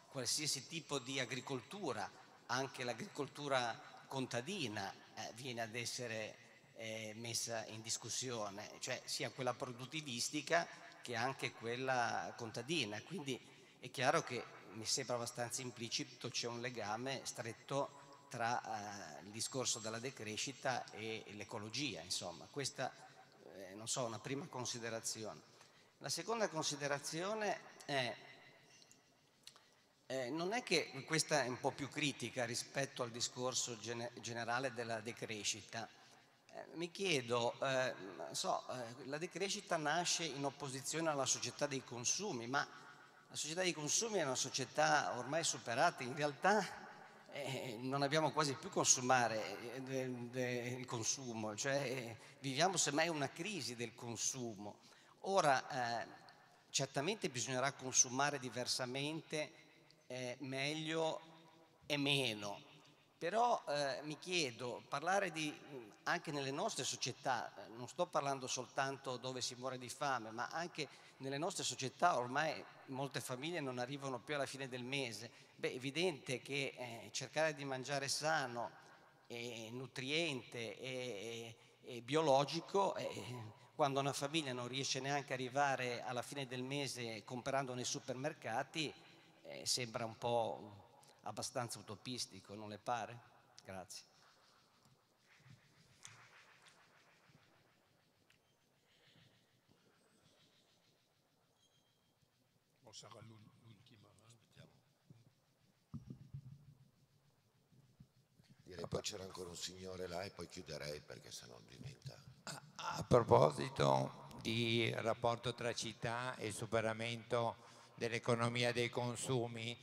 qualsiasi tipo di agricoltura, anche l'agricoltura contadina, viene ad essere messa in discussione, cioè sia quella produttivistica che anche quella contadina. Quindi è chiaro che mi sembra abbastanza implicito, c'è un legame stretto tra il discorso della decrescita e l'ecologia, insomma. Questa, non so, una prima considerazione. La seconda considerazione è, non è che questa è un po' più critica rispetto al discorso generale della decrescita. Mi chiedo, la decrescita nasce in opposizione alla società dei consumi, ma la società dei consumi è una società ormai superata, in realtà non abbiamo quasi più consumare il consumo, cioè viviamo semmai una crisi del consumo. Ora, certamente bisognerà consumare diversamente, meglio e meno, però mi chiedo, parlare anche nelle nostre società, non sto parlando soltanto dove si muore di fame, ma anche nelle nostre società ormai molte famiglie non arrivano più alla fine del mese. Beh, è evidente che cercare di mangiare sano, e nutriente e biologico, quando una famiglia non riesce neanche ad arrivare alla fine del mese comprando nei supermercati, sembra un po' abbastanza utopistico, non le pare? Grazie. O sarà l'ultima. Direi poi c'era ancora un signore là e poi chiuderei perché sennò diventa... A proposito di rapporto tra città e superamento dell'economia dei consumi,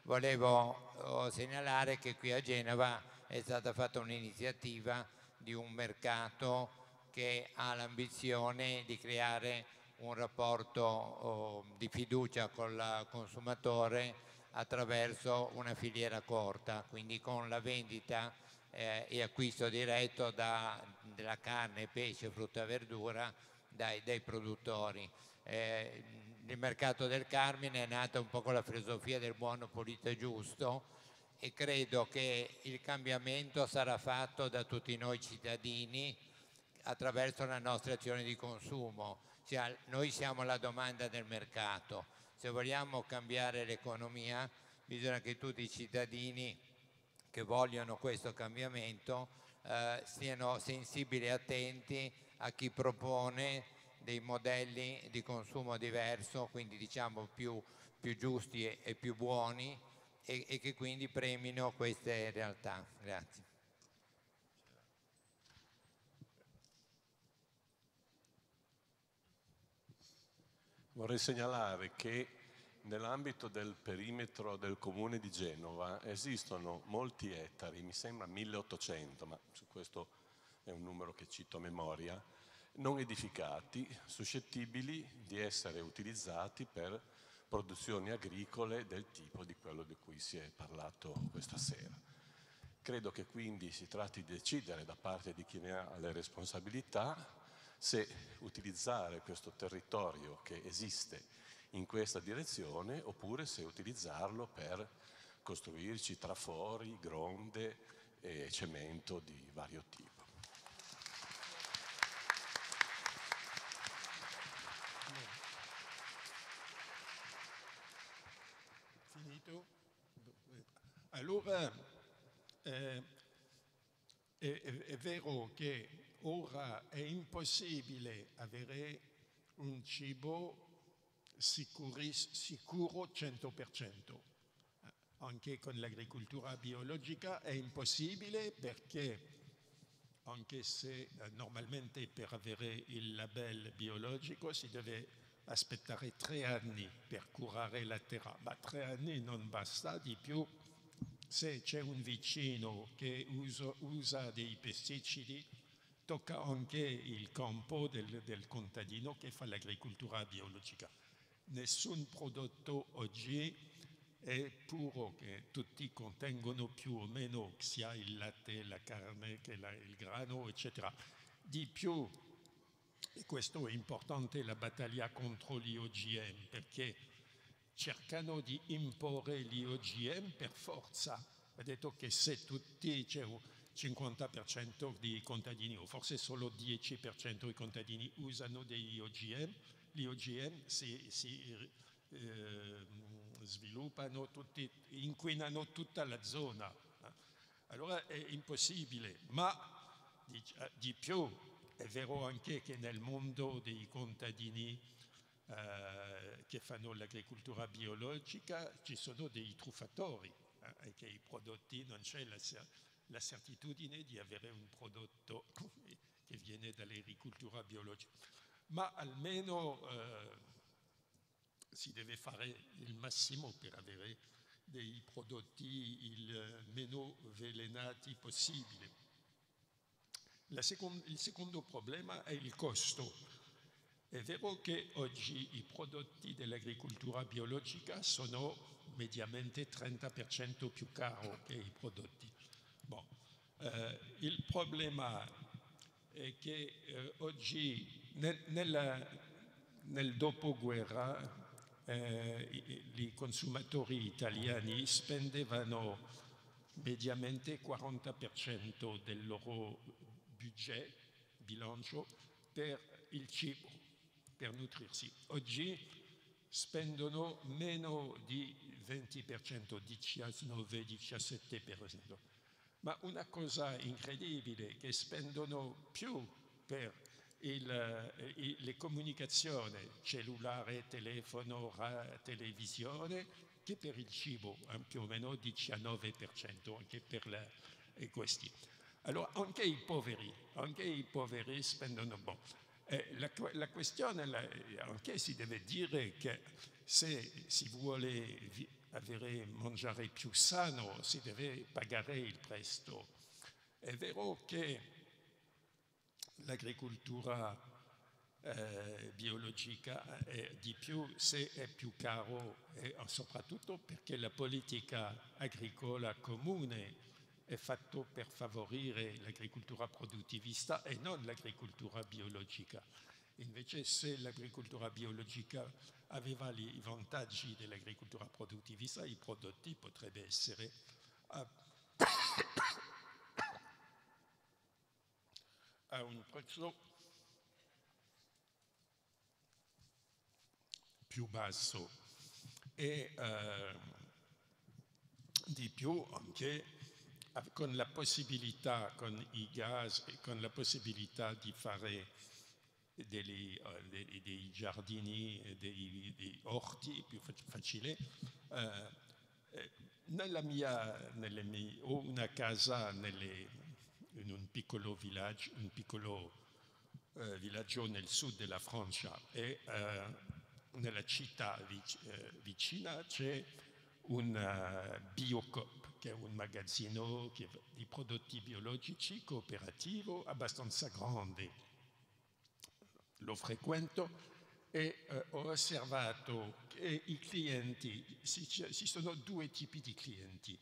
volevo segnalare che qui a Genova è stata fatta un'iniziativa di un mercato che ha l'ambizione di creare un rapporto di fiducia col consumatore attraverso una filiera corta, quindi con la vendita e acquisto diretto della carne, pesce, frutta e verdura dai produttori. Il mercato del Carmine è nato un po' con la filosofia del buono, pulito e giusto, e credo che il cambiamento sarà fatto da tutti noi cittadini attraverso la nostra azione di consumo. Cioè, noi siamo la domanda del mercato. Se vogliamo cambiare l'economia, bisogna che tutti i cittadini che vogliono questo cambiamento siano sensibili e attenti a chi propone dei modelli di consumo diverso, quindi diciamo più giusti e più buoni, e che quindi premino queste realtà. Grazie. Vorrei segnalare che nell'ambito del perimetro del comune di Genova esistono molti ettari, mi sembra 1800, ma su questo è un numero che cito a memoria, non edificati, suscettibili di essere utilizzati per produzioni agricole del tipo di quello di cui si è parlato questa sera. Credo che quindi si tratti di decidere da parte di chi ne ha le responsabilità se utilizzare questo territorio che esiste in questa direzione oppure se utilizzarlo per costruirci trafori, gronde e cemento di vario tipo. Finito? Allora, è vero che ora è impossibile avere un cibo sicuro 100%. Anche con l'agricoltura biologica è impossibile perché, anche se normalmente per avere il label biologico si deve aspettare 3 anni per curare la terra, ma 3 anni non basta, di più se c'è un vicino che usa dei pesticidi, tocca anche il campo del contadino che fa l'agricoltura biologica. Nessun prodotto oggi è puro, che tutti contengono più o meno sia il latte, la carne che il grano, eccetera. Di più, e questo è importante, la battaglia contro gli OGM, perché cercano di imporre gli OGM per forza. Ha detto che se tutti c'è un 50% di contadini, o forse solo 10% di contadini usano degli OGM, gli OGM si sviluppano, inquinano tutta la zona. Allora è impossibile, ma di più è vero anche che nel mondo dei contadini che fanno l'agricoltura biologica ci sono dei truffatori e che i prodotti non c'è la certitudine di avere un prodotto che viene dall'agricoltura biologica. Ma almeno si deve fare il massimo per avere dei prodotti il meno avvelenati possibile. Il secondo problema è il costo. È vero che oggi i prodotti dell'agricoltura biologica sono mediamente 30% più cari che i prodotti. Bon. Il problema è che oggi nel dopoguerra i consumatori italiani spendevano mediamente 40% del loro budget, bilancio, per il cibo, per nutrirsi. Oggi spendono meno di 20%, 19-17%. Ma una cosa incredibile è che spendono più per le comunicazioni, cellulare, telefono, televisione, che per il cibo, più o meno 19%, anche per questi. Allora anche i poveri spendono. Bon. La questione anche si deve dire che se si vuole mangiare più sano si deve pagare il prezzo. È vero che l'agricoltura biologica è di più se è più caro, e soprattutto perché la politica agricola comune è fatta per favorire l'agricoltura produttivista e non l'agricoltura biologica. Invece se l'agricoltura biologica aveva i vantaggi dell'agricoltura produttivista, i prodotti potrebbero essere a un prezzo più basso e di più anche con la possibilità, con i gas e con la possibilità di fare dei giardini, dei orti più facile. Ho una casa in un piccolo villaggio nel sud della Francia e nella città vicina c'è un Biocoop, che è un magazzino di prodotti biologici cooperativo abbastanza grande. Lo frequento e ho osservato che i clienti, ci sono due tipi di clienti,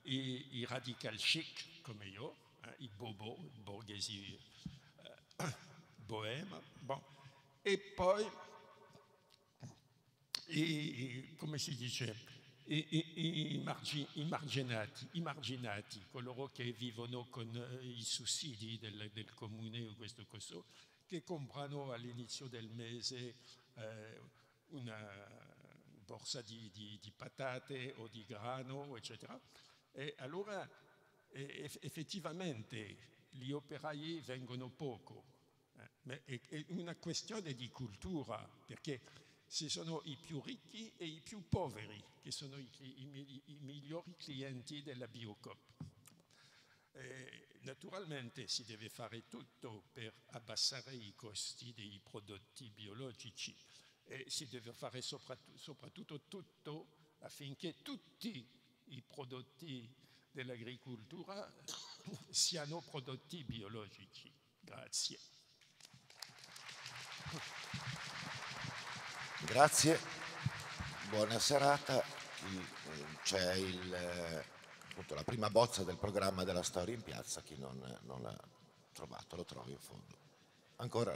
i radical chic come io, i bobo, i borghesi bohème, bon. E poi come si dice, i marginati, coloro che vivono con i sussidi del comune o questo coso, che comprano all'inizio del mese una borsa di patate o di grano, eccetera. E allora effettivamente gli operai vengono poco. È una questione di cultura, perché ci sono i più ricchi e i più poveri, che sono i migliori clienti della Biocoop. Naturalmente si deve fare tutto per abbassare i costi dei prodotti biologici e si deve fare soprattutto tutto affinché tutti i prodotti dell'agricoltura siano prodotti biologici. Grazie. Grazie, buona serata. C'è appunto, la prima bozza del programma della Storia in Piazza, chi non l'ha trovato lo trovi in fondo. Ancora